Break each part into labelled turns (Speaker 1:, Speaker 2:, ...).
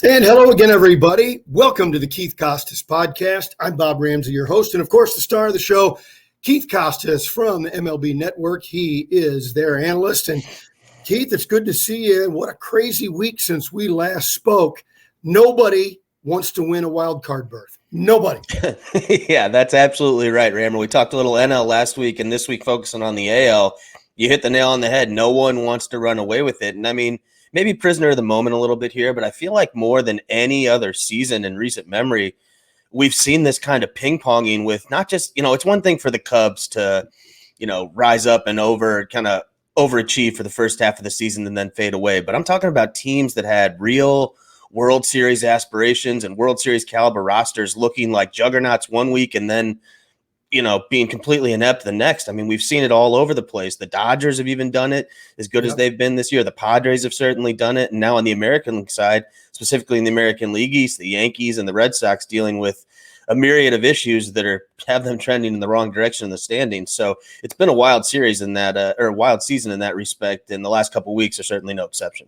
Speaker 1: And hello again, everybody. Welcome to the Keith Costas podcast. I'm Bob Ramsey, your host, and of course, the star of the show, Keith Costas from MLB Network. He is their analyst. And Keith, it's good to see you. What a crazy week since we last spoke. Nobody wants to win a wild card berth. Nobody.
Speaker 2: Yeah, that's absolutely right, Rammer. We talked a little NL last week, and this week focusing on the AL. You hit the nail on the head. No one wants to run away with it. And I mean, maybe prisoner of the moment a little bit here, but I feel like more than any other season in recent memory, we've seen this kind of ping-ponging with not just, it's one thing for the Cubs to, rise up and overachieve for the first half of the season and then fade away. But I'm talking about teams that had real World Series aspirations and World Series caliber rosters looking like juggernauts one week and then, being completely inept the next. I mean, we've seen it all over the place. The Dodgers have even done it as good as they've been this year. The Padres have certainly done it. And now on the American side, specifically in the American League East, the Yankees and the Red Sox dealing with a myriad of issues that have them trending in the wrong direction in the standings. So it's been a wild series in that, or a wild season in that respect. And the last couple of weeks are certainly no exception.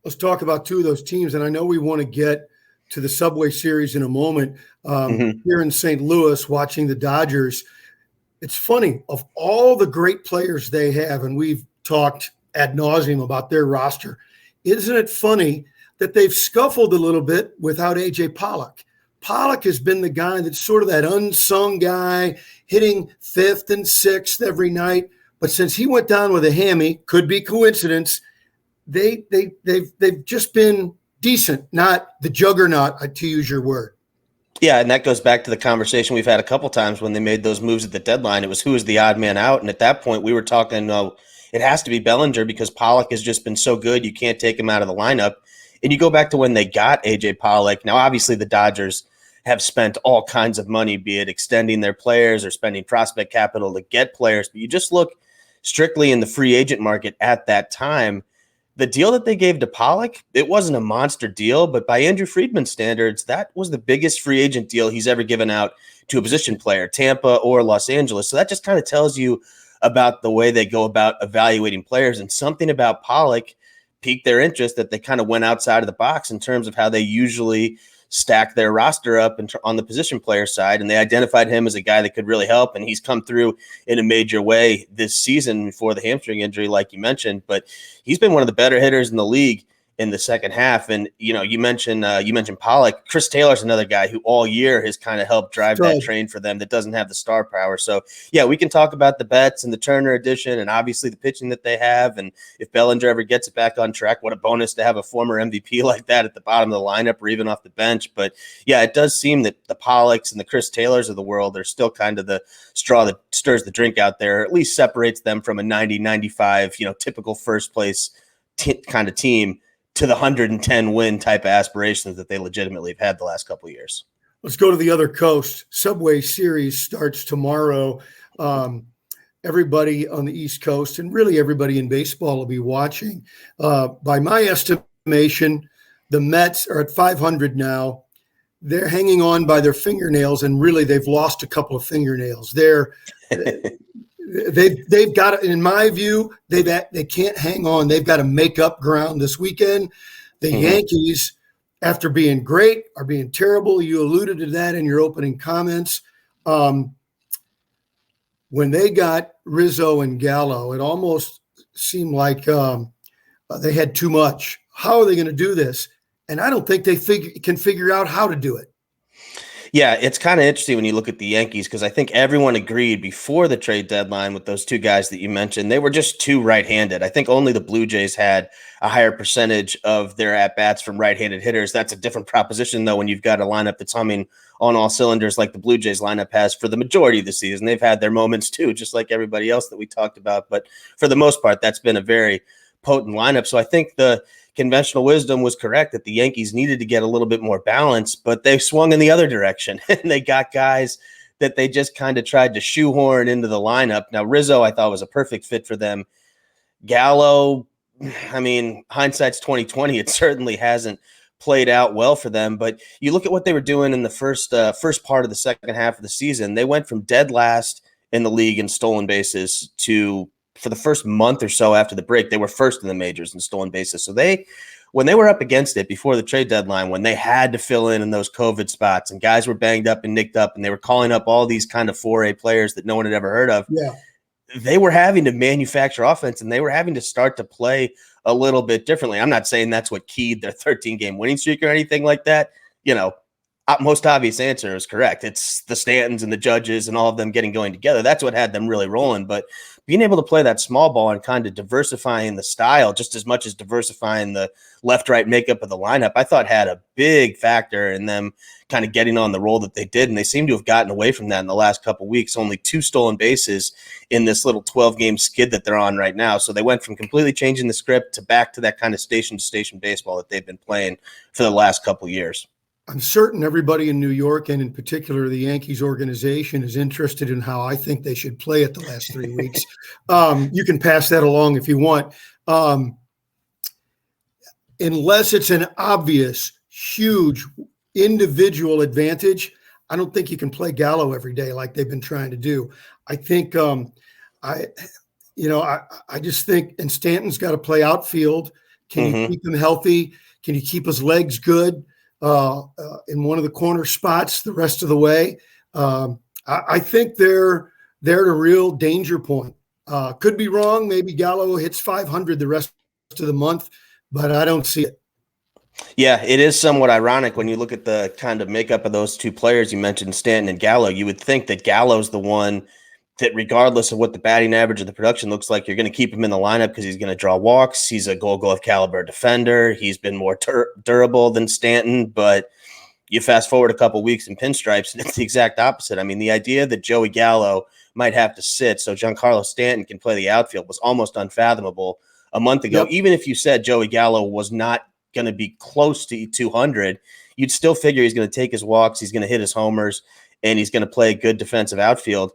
Speaker 1: Let's talk about two of those teams. And I know we want to get to the Subway Series in a moment. Here in St. Louis, watching the Dodgers, it's funny, of all the great players they have, and we've talked ad nauseum about their roster, isn't it funny that they've scuffled a little bit without A.J. Pollock? Pollock has been the guy that's sort of that unsung guy, hitting fifth and sixth every night. But since he went down with a hammy, could be coincidence, they've just been decent, not the juggernaut, to use your word.
Speaker 2: Yeah, and that goes back to the conversation we've had a couple times when they made those moves at the deadline. It was who was the odd man out, and at that point we were talking, it has to be Bellinger because Pollock has just been so good you can't take him out of the lineup. And you go back to when they got A.J. Pollock. Now, obviously, the Dodgers have spent all kinds of money, be it extending their players or spending prospect capital to get players, but you just look strictly in the free agent market at that time. The deal that they gave to Pollock, it wasn't a monster deal, but by Andrew Friedman's standards, that was the biggest free agent deal he's ever given out to a position player, Tampa or Los Angeles. So that just kind of tells you about the way they go about evaluating players, and something about Pollock piqued their interest that they kind of went outside of the box in terms of how they usually stack their roster up on the position player side, and they identified him as a guy that could really help, and he's come through in a major way this season before the hamstring injury, like you mentioned. But he's been one of the better hitters in the league in the second half. And you mentioned Pollock. Chris Taylor's another guy who all year has kind of helped drive that train for them that doesn't have the star power. So yeah, we can talk about the Betts and the Turner addition and obviously the pitching that they have. And if Bellinger ever gets it back on track, what a bonus to have a former MVP like that at the bottom of the lineup or even off the bench. But yeah, it does seem that the Pollocks and the Chris Taylors of the world are still kind of the straw that stirs the drink out there, or at least separates them from a 90-95, typical first place kind of team to the 110 win type of aspirations that they legitimately have had the last couple of years.
Speaker 1: Let's go to the other coast. Subway Series starts tomorrow. Everybody on the East Coast and really everybody in baseball will be watching. By my estimation, the Mets are at 500 now. They're hanging on by their fingernails, and really they've lost a couple of fingernails. They've got, in my view, they can't hang on. They've got to make up ground this weekend. The Yankees, after being great, are being terrible. You alluded to that in your opening comments. When they got Rizzo and Gallo, it almost seemed like they had too much. How are they going to do this? And I don't think they can figure out how to do it.
Speaker 2: Yeah, it's kind of interesting when you look at the Yankees because I think everyone agreed before the trade deadline with those two guys that you mentioned. They were just too right-handed. I think only the Blue Jays had a higher percentage of their at-bats from right-handed hitters. That's a different proposition, though, when you've got a lineup that's humming on all cylinders like the Blue Jays lineup has for the majority of the season. They've had their moments, too, just like everybody else that we talked about. But for the most part, that's been a very potent lineup. So I think the conventional wisdom was correct that the Yankees needed to get a little bit more balance, but they swung in the other direction and they got guys that they just kind of tried to shoehorn into the lineup. Now, Rizzo, I thought was a perfect fit for them. Gallo, I mean, hindsight's 2020. It certainly hasn't played out well for them, but you look at what they were doing in the first part of the second half of the season. They went from dead last in the league in stolen bases to, for the first month or so after the break, they were first in the majors in stolen bases. So they when they were up against it before the trade deadline, when they had to fill in those COVID spots and guys were banged up and nicked up and they were calling up all these kind of 4A players that no one had ever heard of, they were having to manufacture offense and they were having to start to play a little bit differently. I'm not saying that's what keyed their 13-game winning streak or anything like that. Most obvious answer is correct. It's the Stantons and the Judges and all of them going together. That's what had them really rolling. But being able to play that small ball and kind of diversifying the style just as much as diversifying the left-right makeup of the lineup, I thought had a big factor in them kind of getting on the roll that they did. And they seem to have gotten away from that in the last couple of weeks. Only 2 stolen bases in this little 12-game skid that they're on right now. So they went from completely changing the script to back to that kind of station-to-station baseball that they've been playing for the last couple of years.
Speaker 1: I'm certain everybody in New York, and in particular the Yankees organization, is interested in how I think they should play it the last 3 weeks. You can pass that along if you want. Unless it's an obvious, huge individual advantage, I don't think you can play Gallo every day like they've been trying to do. I think I just think, and Stanton's got to play outfield. Can you keep him healthy? Can you keep his legs good? In one of the corner spots the rest of the way. I think they're at a real danger point. Could be wrong. Maybe Gallo hits 500 the rest of the month, but I don't see it.
Speaker 2: Yeah, it is somewhat ironic when you look at the kind of makeup of those two players you mentioned, Stanton and Gallo. You would think that Gallo's the one that, regardless of what the batting average or the production looks like, you're going to keep him in the lineup because he's going to draw walks. He's a Gold Glove caliber defender. He's been more durable than Stanton, but you fast forward a couple weeks in pinstripes, and it's the exact opposite. I mean, the idea that Joey Gallo might have to sit so Giancarlo Stanton can play the outfield was almost unfathomable a month ago.
Speaker 1: Yep.
Speaker 2: Even if you said Joey Gallo was not going to be close to 200, you'd still figure he's going to take his walks, he's going to hit his homers, and he's going to play a good defensive outfield.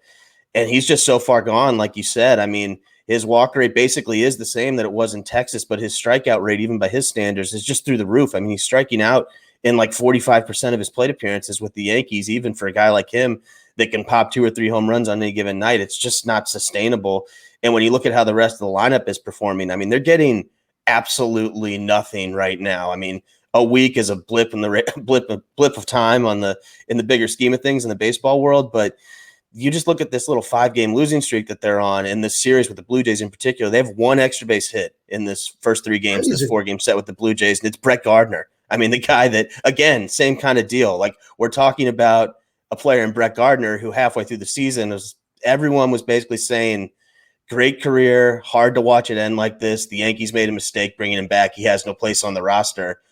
Speaker 2: And he's just so far gone, like you said. I mean, his walk rate basically is the same that it was in Texas, but his strikeout rate, even by his standards, is just through the roof. I mean, he's striking out in like 45% of his plate appearances with the Yankees, even for a guy like him that can pop 2 or 3 home runs on any given night. It's just not sustainable. And when you look at how the rest of the lineup is performing, I mean, they're getting absolutely nothing right now. I mean, a week is a blip in the blip of time in the bigger scheme of things in the baseball world, but you just look at this little 5-game losing streak that they're on in this series with the Blue Jays in particular. They have 1 extra base hit in this first 3 games, this 4-game set with the Blue Jays, and it's Brett Gardner. I mean, the guy that, again, same kind of deal. Like, we're talking about a player in Brett Gardner who halfway through the season, everyone was basically saying, great career, hard to watch it end like this. The Yankees made a mistake bringing him back. He has no place on the roster.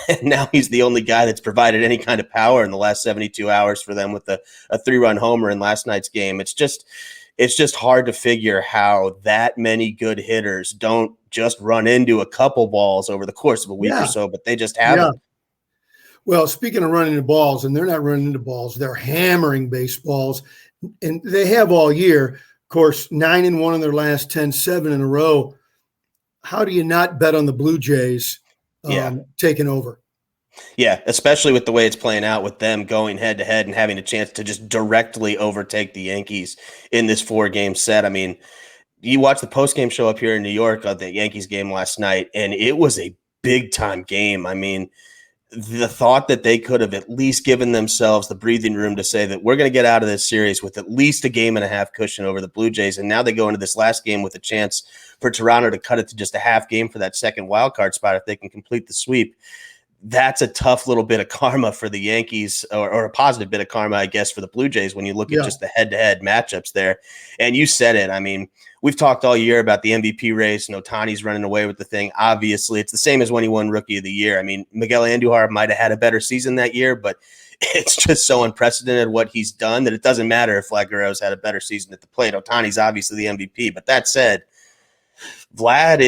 Speaker 2: And now he's the only guy that's provided any kind of power in the last 72 hours for them with a 3-run homer in last night's game. It's just hard to figure how that many good hitters don't just run into a couple balls over the course of a week or so, but they just haven't.
Speaker 1: Well, speaking of running into balls, and they're not running into balls, they're hammering baseballs, and they have all year. Of course, 9-1 in their last 10, 7 in a row. How do you not bet on the Blue Jays taking over?
Speaker 2: Yeah, especially with the way it's playing out with them going head-to-head and having a chance to just directly overtake the Yankees in this 4-game set. I mean, you watch the post-game show up here in New York of the Yankees game last night, and it was a big-time game. I mean, the thought that they could have at least given themselves the breathing room to say that we're going to get out of this series with at least a 1.5 cushion over the Blue Jays, and now they go into this last game with a chance for Toronto to cut it to just a half game for that second wild card spot if they can complete the sweep. That's a tough little bit of karma for the Yankees, or a positive bit of karma, I guess, for the Blue Jays when you look at just the head-to-head matchups there. And you said it. I mean, we've talked all year about the MVP race, and Ohtani's running away with the thing. Obviously, it's the same as when he won Rookie of the Year. I mean, Miguel Andujar might have had a better season that year, but it's just so unprecedented what he's done that it doesn't matter if Vlad Guerrero's had a better season at the plate. Ohtani's obviously the MVP. But that said, Vlad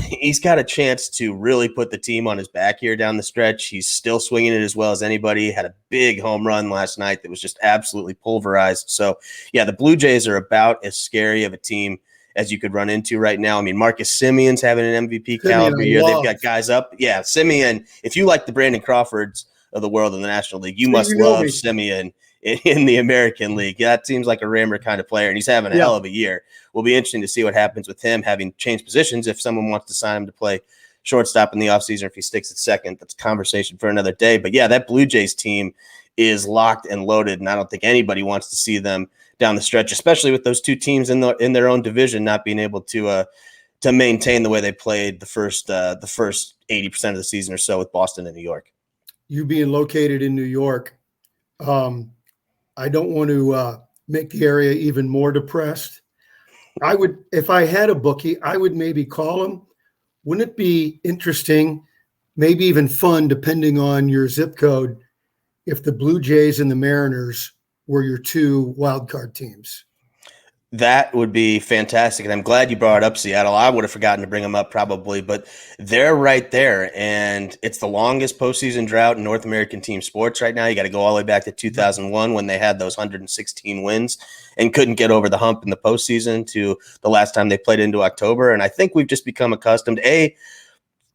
Speaker 2: he's got a chance to really put the team on his back here down the stretch. He's still swinging it as well as anybody. Had a big home run last night that was just absolutely pulverized. So, yeah, the Blue Jays are about as scary of a team as you could run into right now. I mean, Marcus Simeon's having an MVP caliber year. They've got guys up. Yeah, Simeon, if you like the Brandon Crawfords of the world in the National League, you must love Simeon in the American League. That seems like a Rammer kind of player, and he's having a hell of a year. Will be interesting to see what happens with him having changed positions if someone wants to sign him to play shortstop in the offseason, if he sticks at second, that's a conversation for another day. But yeah, that Blue Jays team is locked and loaded, and I don't think anybody wants to see them down the stretch, especially with those two teams in their own division not being able to maintain the way they played the first 80% of the season or so with Boston and New York.
Speaker 1: You being located in New York, I don't want to make the area even more depressed. I would, if I had a bookie, I would maybe call him. Wouldn't it be interesting, maybe even fun, depending on your zip code, if the Blue Jays and the Mariners were your two wild card teams?
Speaker 2: That would be fantastic. And I'm glad you brought up Seattle. I would have forgotten to bring them up probably, but they're right there. And it's the longest postseason drought in North American team sports right now. You got to go all the way back to 2001 when they had those 116 wins and couldn't get over the hump in the postseason to the last time they played into October. And I think we've just become accustomed,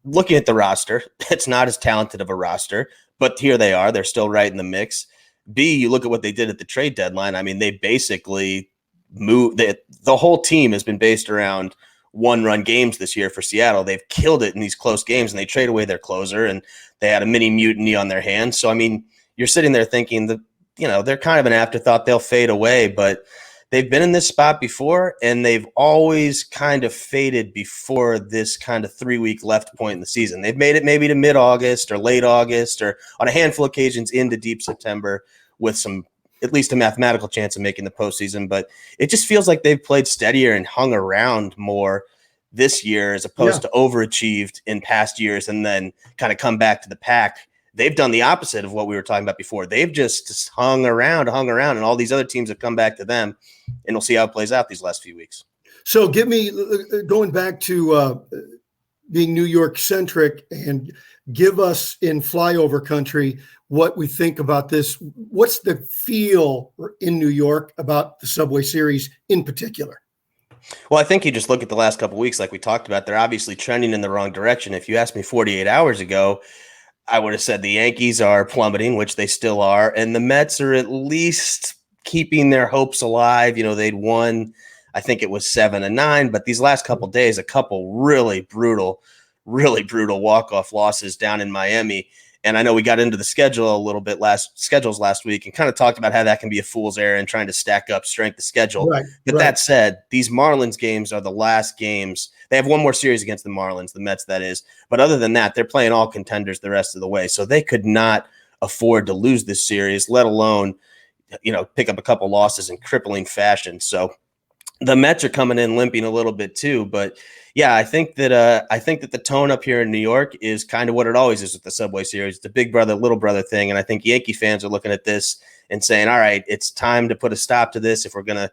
Speaker 2: looking at the roster. It's not as talented of a roster, but here they are. They're still right in the mix. B, you look at what they did at the trade deadline. I mean, they basically the whole team has been based around one-run games this year for Seattle. They've killed it in these close games, and they trade away their closer, and they had a mini mutiny on their hands. So, I mean, you're sitting there thinking that, they're kind of an afterthought. They'll fade away, but they've been in this spot before, and they've always kind of faded before this kind of 3-week left point in the season. They've made it maybe to mid-August or late August or on a handful of occasions into deep September with at least a mathematical chance of making the postseason, but it just feels like they've played steadier and hung around more this year as opposed to overachieved in past years and then kind of come back to the pack. They've done the opposite of what we were talking about before. They've just hung around, and all these other teams have come back to them, and we'll see how it plays out these last few weeks.
Speaker 1: So give me, going back to being New York centric, and give us in flyover country what we think about this. What's the feel in New York about the Subway Series in particular?
Speaker 2: Well, I think you just look at the last couple of weeks, like we talked about, they're obviously trending in the wrong direction. If you asked me 48 hours ago, I would have said the Yankees are plummeting, which they still are, and the Mets are at least keeping their hopes alive. They'd won, I think it was 7-9, but these last couple of days, a couple really brutal walk-off losses down in Miami. And I know we got into the schedule a little bit last week and kind of talked about how that can be a fool's errand and trying to stack up strength of schedule. Right. That said, these Marlins games are the last games. They have one more series against the Marlins, the Mets, that is. But other than that, they're playing all contenders the rest of the way. So they could not afford to lose this series, let alone, pick up a couple losses in crippling fashion. So the Mets are coming in limping a little bit too, but yeah, I think that the tone up here in New York is kind of what it always is with the Subway Series. It's a big brother, little brother thing, and I think Yankee fans are looking at this and saying, "All right, it's time to put a stop to this. If we're gonna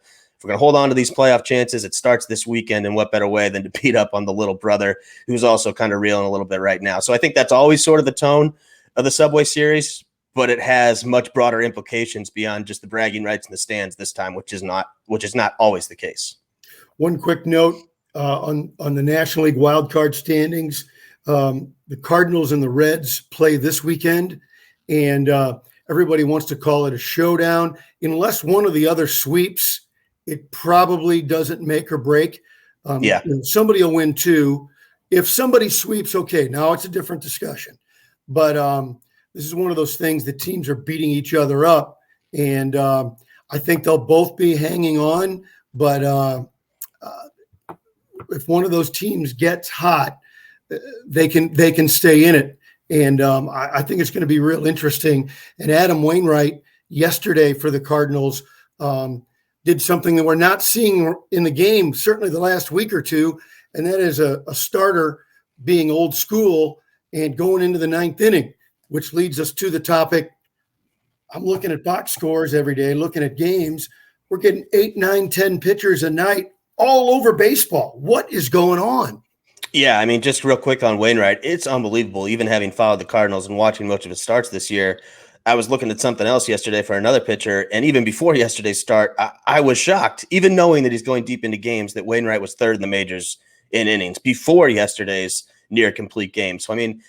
Speaker 2: hold on to these playoff chances, it starts this weekend. And what better way than to beat up on the little brother who's also kind of reeling a little bit right now?" So I think that's always sort of the tone of the Subway Series, but it has much broader implications beyond just the bragging rights in the stands this time, which is not always the case.
Speaker 1: One quick note on the National League wildcard standings. The Cardinals and the Reds play this weekend, and everybody wants to call it a showdown. Unless one of the other sweeps, it probably doesn't make or break. Somebody will win two. If somebody sweeps, okay, now it's a different discussion. But this is one of those things that teams are beating each other up, and I think they'll both be hanging on. But if one of those teams gets hot, they can stay in it. And I think it's going to be real interesting. And Adam Wainwright yesterday for the Cardinals did something that we're not seeing in the game, certainly the last week or two, and that is a starter being old school and going into the ninth inning, which leads us to the topic. I'm looking at box scores every day, looking at games. We're getting 8, 9, 10 pitchers a night all over baseball. What is going on?
Speaker 2: Yeah, I mean, just real quick on Wainwright, it's unbelievable. Even having followed the Cardinals and watching most of his starts this year, I was looking at something else yesterday for another pitcher, and even before yesterday's start, I was shocked, even knowing that he's going deep into games, that Wainwright was third in the majors in innings before yesterday's near complete game. So, I mean,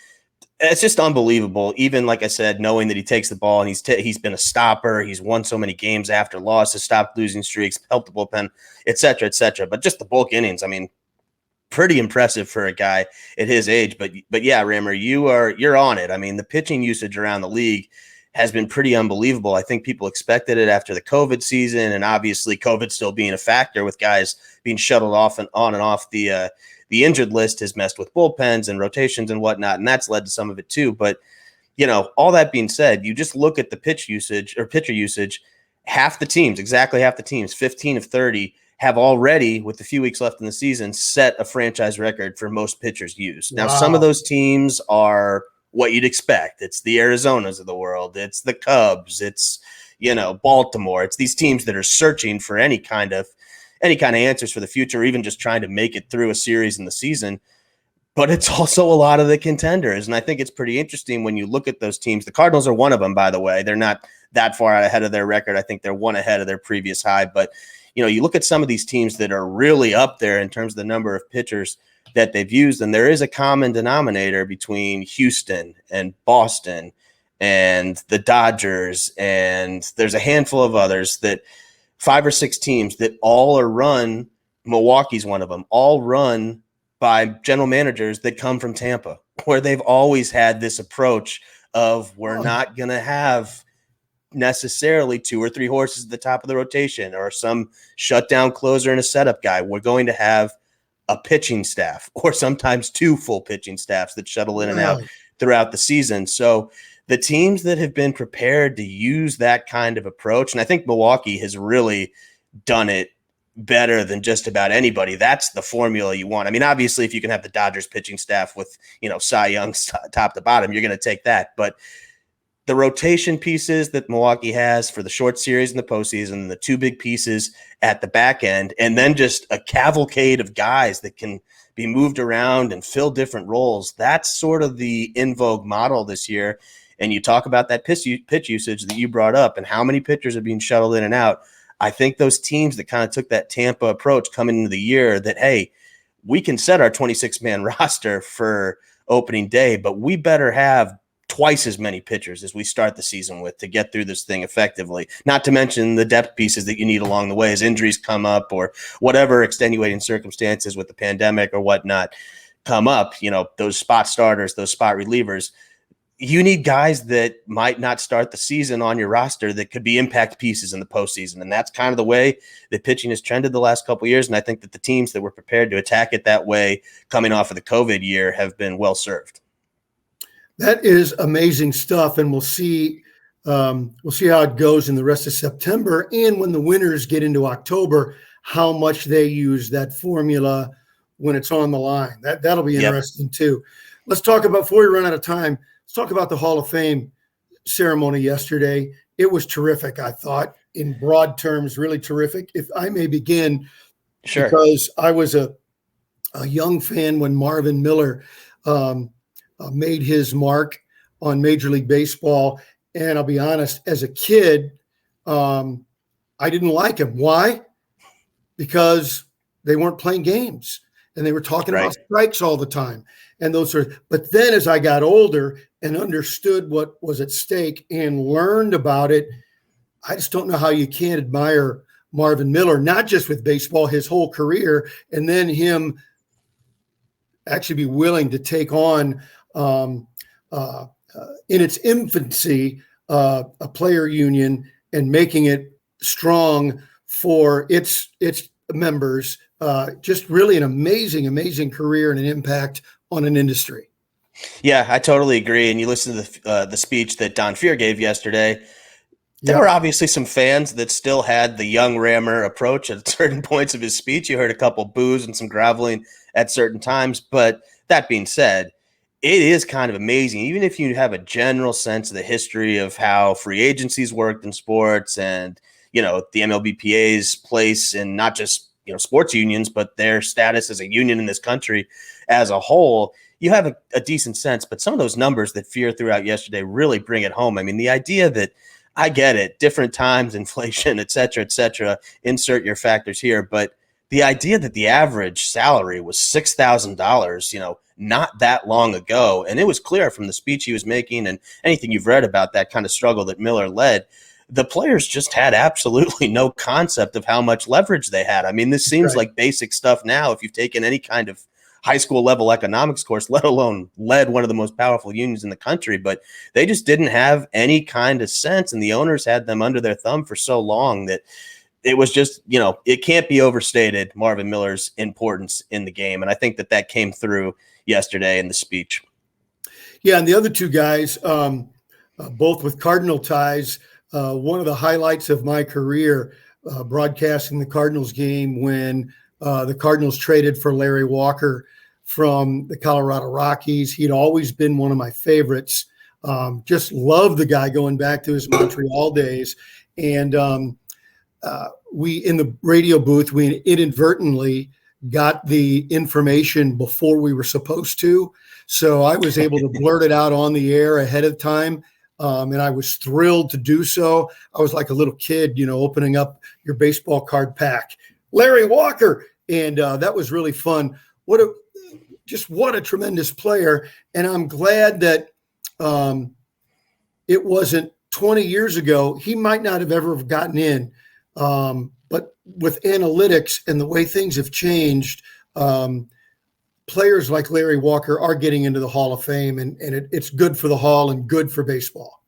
Speaker 2: it's just unbelievable. Even, like I said, knowing that he takes the ball and he's been a stopper, he's won so many games after losses, stopped losing streaks, helped the bullpen, et cetera, et cetera. But just the bulk innings, I mean, pretty impressive for a guy at his age. But yeah, Rammer, you're on it. I mean, the pitching usage around the league has been pretty unbelievable. I think people expected it after the COVID season, and obviously COVID still being a factor with guys being shuttled off and on and off the injured list has messed with bullpens and rotations and whatnot, and that's led to some of it too. But all that being said, you just look at the pitcher usage, exactly half the teams, 15 of 30, have already, with a few weeks left in the season, set a franchise record for most pitchers used. Now, some of those teams are what you'd expect. It's the Arizonas of the world. It's the Cubs. It's, Baltimore. It's these teams that are searching for any kind of answers for the future, or even just trying to make it through a series in the season. But it's also a lot of the contenders. And I think it's pretty interesting when you look at those teams. The Cardinals are one of them, by the way. They're not that far out ahead of their record. I think they're one ahead of their previous high. But, you look at some of these teams that are really up there in terms of the number of pitchers that they've used. And there is a common denominator between Houston and Boston and the Dodgers. And there's a handful of others, that 5 or 6 teams that all are run. Milwaukee's one of them, all run by general managers that come from Tampa, where they've always had this approach of, we're not going to have necessarily 2 or 3 horses at the top of the rotation or some shutdown closer and a setup guy. We're going to have a pitching staff, or sometimes 2 full pitching staffs that shuttle in and out throughout the season. So the teams that have been prepared to use that kind of approach, and I think Milwaukee has really done it better than just about anybody. That's the formula you want. I mean, obviously, if you can have the Dodgers pitching staff with, Cy Young top to bottom, you're going to take that. But the rotation pieces that Milwaukee has for the short series in the postseason, the 2 big pieces at the back end, and then just a cavalcade of guys that can be moved around and fill different roles. That's sort of the in vogue model this year. And you talk about that pitch usage that you brought up and how many pitchers are being shuttled in and out. I think those teams that kind of took that Tampa approach coming into the year, that, hey, we can set our 26-man roster for opening day, but we better have twice as many pitchers as we start the season with to get through this thing effectively. Not to mention the depth pieces that you need along the way as injuries come up or whatever extenuating circumstances with the pandemic or whatnot come up, those spot starters, those spot relievers. You need guys that might not start the season on your roster that could be impact pieces in the postseason. And that's kind of the way that pitching has trended the last couple of years. And I think that the teams that were prepared to attack it that way coming off of the COVID year have been well served.
Speaker 1: That is amazing stuff. And we'll see how it goes in the rest of September. And when the winners get into October, how much they use that formula when it's on the line. That'll be interesting too. Let's talk about, before we run out of time, let's talk about the Hall of Fame ceremony yesterday. It was terrific, I thought, in broad terms, really terrific. If I may begin,
Speaker 2: sure,
Speaker 1: because I was a young fan when Marvin Miller made his mark on Major League Baseball. And I'll be honest, as a kid, I didn't like him. Why? Because they weren't playing games and they were talking about strikes all the time. And but then as I got older and understood what was at stake and learned about it, I just don't know how you can't admire Marvin Miller, not just with baseball, his whole career, and then him actually be willing to take on, in its infancy, a player union and making it strong for its members. Just really an amazing career and an impact on an industry.
Speaker 2: Yeah, I totally agree. And you listen to the speech that Don Fear gave yesterday. There were obviously some fans that still had the young Rammer approach at certain points of his speech. You heard a couple boos and some groveling at certain times. But that being said, it is kind of amazing, even if you have a general sense of the history of how free agencies worked in sports and, the MLBPA's place in not just, sports unions, but their status as a union in this country as a whole, you have a decent sense. But some of those numbers that Fear threw out yesterday really bring it home. I mean, the idea that, I get it, different times, inflation, et cetera, insert your factors here. But the idea that the average salary was $6,000, not that long ago, and it was clear from the speech he was making and anything you've read about that kind of struggle that Miller led, the players just had absolutely no concept of how much leverage they had. I mean, this seems like basic stuff now. If you've taken any kind of high school level economics course, let alone led one of the most powerful unions in the country. But they just didn't have any kind of sense. And the owners had them under their thumb for so long that it was just, it can't be overstated, Marvin Miller's importance in the game. And I think that came through yesterday in the speech.
Speaker 1: Yeah, and the other two guys, both with Cardinal ties, one of the highlights of my career, broadcasting the Cardinals game when the Cardinals traded for Larry Walker from the Colorado Rockies. He'd always been one of my favorites. Just loved the guy going back to his Montreal days. And we, in the radio booth, we inadvertently got the information before we were supposed to. So I was able to blurt it out on the air ahead of time. And I was thrilled to do so. I was like a little kid, opening up your baseball card pack. Larry Walker. And that was really fun. What a tremendous player. And I'm glad that it wasn't 20 years ago. He might not have ever gotten in. But with analytics and the way things have changed, players like Larry Walker are getting into the Hall of Fame, and it's good for the Hall and good for baseball.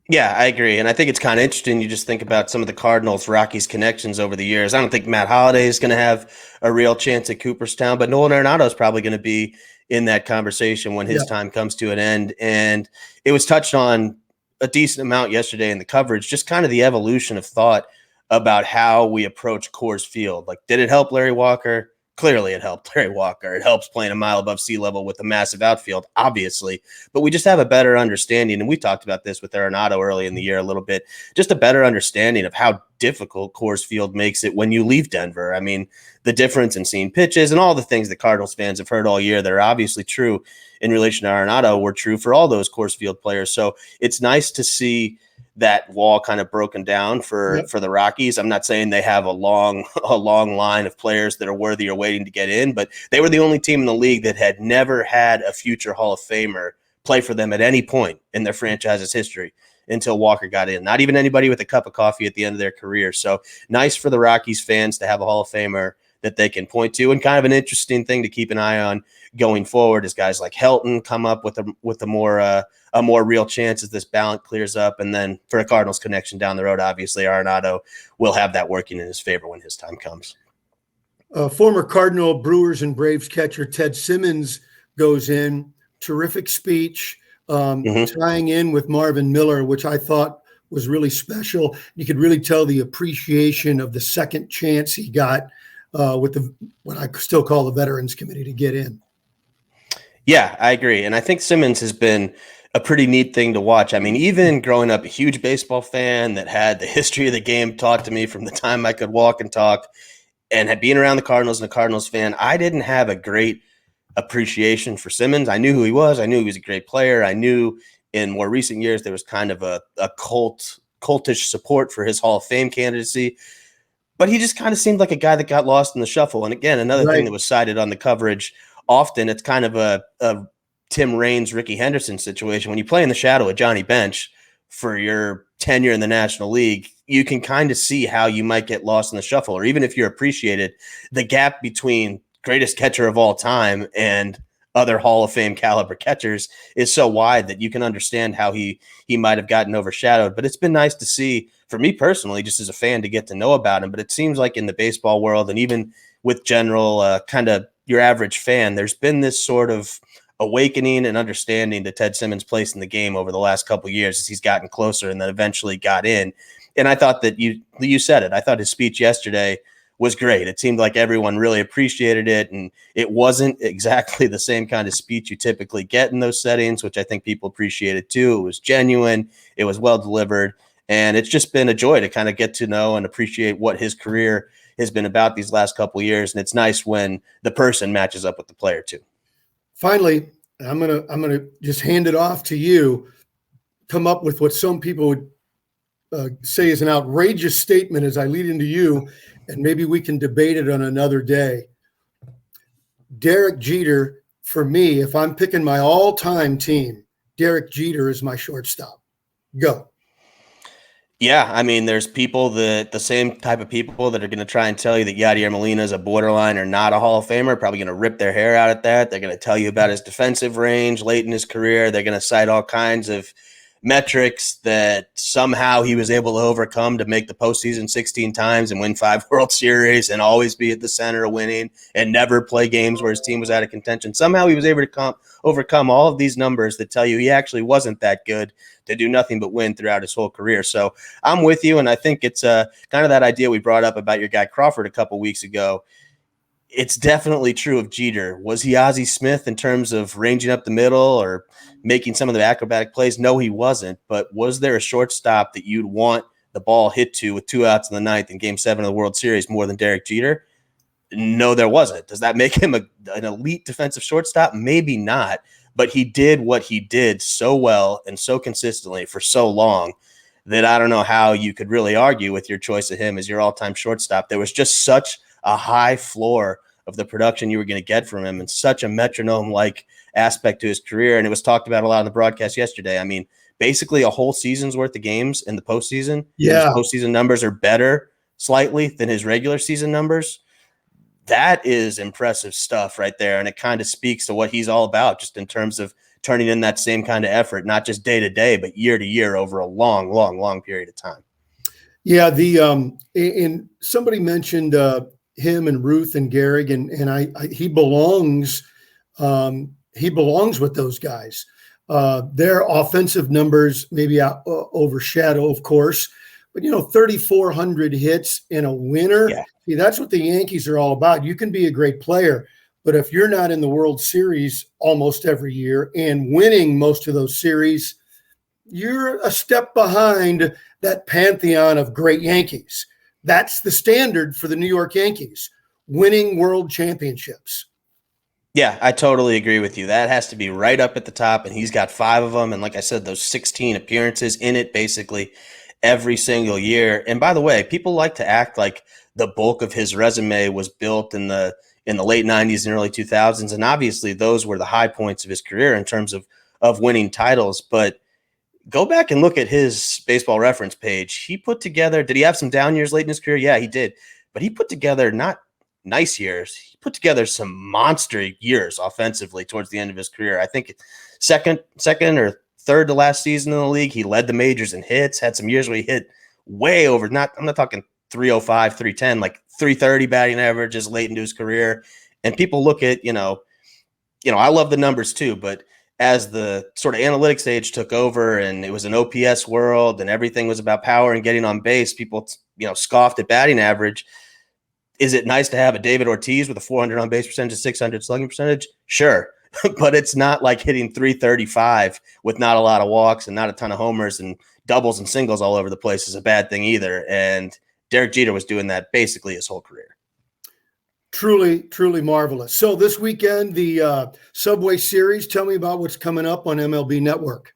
Speaker 2: Yeah, I agree. And I think it's kind of interesting. You just think about some of the Cardinals Rockies connections over the years. I don't think Matt Holliday is going to have a real chance at Cooperstown, but Nolan Arenado is probably going to be in that conversation when his time comes to an end. And it was touched on a decent amount yesterday in the coverage, just kind of the evolution of thought about how we approach Coors Field. Like, did it help Larry Walker? Clearly it helped Larry Walker. It helps playing a mile above sea level with a massive outfield, obviously. But we just have a better understanding, and we talked about this with Arenado early in the year a little bit, just a better understanding of how difficult Coors Field makes it when you leave Denver. I mean, the difference in seeing pitches and all the things that Cardinals fans have heard all year that are obviously true in relation to Arenado were true for all those Coors Field players. So it's nice to see that wall kind of broken down for the Rockies. I'm not saying they have a long line of players that are worthy or waiting to get in, but they were the only team in the league that had never had a future Hall of Famer play for them at any point in their franchise's history until Walker got in. Not even anybody with a cup of coffee at the end of their career. So nice for the Rockies fans to have a Hall of Famer that they can point to, and kind of an interesting thing to keep an eye on going forward as guys like Helton come up with a more real chance as this balance clears up. And then for a Cardinals connection down the road, obviously Arenado will have that working in his favor when his time comes.
Speaker 1: Former Cardinal, Brewers, and Braves catcher Ted Simmons goes in. Terrific speech, tying in with Marvin Miller, which I thought was really special. You could really tell the appreciation of the second chance he got with what I still call the Veterans Committee to get in.
Speaker 2: Yeah, I agree. And I think Simmons has been a pretty neat thing to watch. I mean, even growing up a huge baseball fan that had the history of the game taught to me from the time I could walk and talk, and had been around the Cardinals and a Cardinals fan, I didn't have a great appreciation for Simmons. I knew who he was. I knew he was a great player. I knew in more recent years there was kind of a cultish support for his Hall of Fame candidacy. But he just kind of seemed like a guy that got lost in the shuffle. And again, another thing that was cited on the coverage often, it's kind of a Tim Raines, Ricky Henderson situation. When you play in the shadow of Johnny Bench for your tenure in the National League, you can kind of see how you might get lost in the shuffle. Or even if you're appreciated, the gap between greatest catcher of all time and other Hall of Fame caliber catchers is so wide that you can understand how he might have gotten overshadowed. But it's been nice to see, for me personally, just as a fan, to get to know about him. But it seems like in the baseball world, and even with general kind of your average fan, there's been this sort of awakening and understanding to Ted Simmons' place in the game over the last couple of years as he's gotten closer and then eventually got in. And I thought that you said it. I thought his speech yesterday was great. It seemed like everyone really appreciated it, and it wasn't exactly the same kind of speech you typically get in those settings, which I think people appreciated too. It was genuine, it was well delivered, and it's just been a joy to kind of get to know and appreciate what his career has been about these last couple of years. And it's nice when the person matches up with the player too. Finally,
Speaker 1: I'm gonna just hand it off to you. Come up with what some people would say is an outrageous statement as I lead into you, and maybe we can debate it on another day. Derek Jeter, for me, if I'm picking my all-time team, Derek Jeter is my shortstop. Go.
Speaker 2: Yeah, I mean, there's people that the same type of people that are going to try and tell you that Yadier Molina is a borderline or not a Hall of Famer, probably going to rip their hair out at that. They're going to tell you about his defensive range late in his career. They're going to cite all kinds of metrics that somehow he was able to overcome to make the postseason 16 times and win 5 World Series and always be at the center of winning and never play games where his team was out of contention. Somehow he was able to overcome all of these numbers that tell you he actually wasn't that good, to do nothing but win throughout his whole career. So I'm with you, and I think it's kind of that idea we brought up about your guy Crawford a couple weeks ago. It's definitely true of Jeter. Was he Ozzie Smith in terms of ranging up the middle or making some of the acrobatic plays? No, he wasn't. But was there a shortstop that you'd want the ball hit to with 2 outs in the ninth in Game 7 of the World Series more than Derek Jeter? No, there wasn't. Does that make him an elite defensive shortstop? Maybe not. But he did what he did so well and so consistently for so long that I don't know how you could really argue with your choice of him as your all-time shortstop. There was just such a high floor of the production you were going to get from him and such a metronome-like aspect to his career. And it was talked about a lot on the broadcast yesterday. I mean, basically a whole season's worth of games in the postseason.
Speaker 1: Yeah.
Speaker 2: His postseason numbers are better slightly than his regular season numbers. That is impressive stuff right there. And it kind of speaks to what he's all about, just in terms of turning in that same kind of effort, not just day to day, but year to year over a long, long, long period of time.
Speaker 1: Yeah. And somebody mentioned him and Ruth and Gehrig, and he belongs with those guys. Their offensive numbers maybe overshadow, of course, but 3,400 hits in a winter.
Speaker 2: Yeah.
Speaker 1: See, that's what the Yankees are all about. You can be a great player, but if you're not in the World Series almost every year and winning most of those series, you're a step behind that pantheon of great Yankees. That's the standard for the New York Yankees, winning world championships.
Speaker 2: Yeah, I totally agree with you. That has to be right up at the top, and he's got 5 of them. And like I said, those 16 appearances in it basically every single year. And by the way, people like to act like the bulk of his resume was built in the late 90s and early 2000s. And obviously those were the high points of his career in terms of winning titles. But go back and look at his Baseball Reference page. He put together, did he have some down years late in his career? Yeah, he did. But he put together not nice years. He put together some monster years offensively towards the end of his career. I think second or third to last season in the league, he led the majors in hits, had some years where he hit way over, I'm not talking 305, 310, like 330 batting averages late into his career. And people look at, I love the numbers too, but as the sort of analytics age took over and it was an OPS world and everything was about power and getting on base, people, scoffed at batting average. Is it nice to have a David Ortiz with a 400 on base percentage, 600 slugging percentage? Sure. But it's not like hitting 335 with not a lot of walks and not a ton of homers and doubles and singles all over the place is a bad thing either. And Derek Jeter was doing that basically his whole career.
Speaker 1: Truly, truly marvelous. So this weekend, the Subway Series, tell me about what's coming up on MLB Network.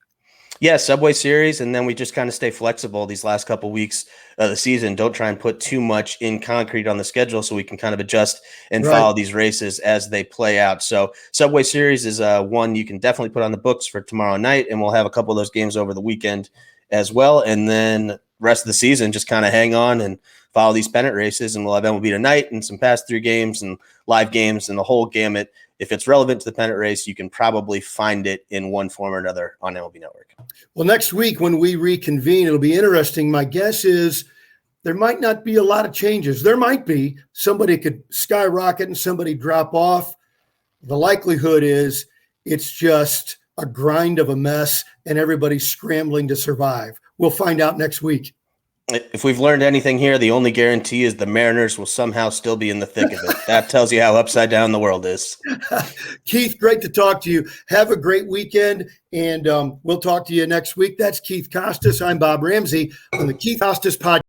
Speaker 2: Yeah, Subway Series, and then we just kind of stay flexible these last couple of weeks of the season. Don't try and put too much in concrete on the schedule so we can kind of adjust and follow these races as they play out. So Subway Series is one you can definitely put on the books for tomorrow night, and we'll have a couple of those games over the weekend as well. And then rest of the season, just kind of hang on and follow these pennant races, and we'll have MLB Tonight and some past 3 games and live games and the whole gamut. If it's relevant to the pennant race, you can probably find it in one form or another on MLB Network.
Speaker 1: Well, next week when we reconvene, it'll be interesting. My guess is there might not be a lot of changes. There might be. Somebody could skyrocket and somebody drop off. The likelihood is it's just a grind of a mess and everybody's scrambling to survive. We'll find out next week.
Speaker 2: If we've learned anything here, the only guarantee is the Mariners will somehow still be in the thick of it. That tells you how upside down the world is.
Speaker 1: Keith, great to talk to you. Have a great weekend, and we'll talk to you next week. That's Keith Costas. I'm Bob Ramsey on the Keith Costas Podcast.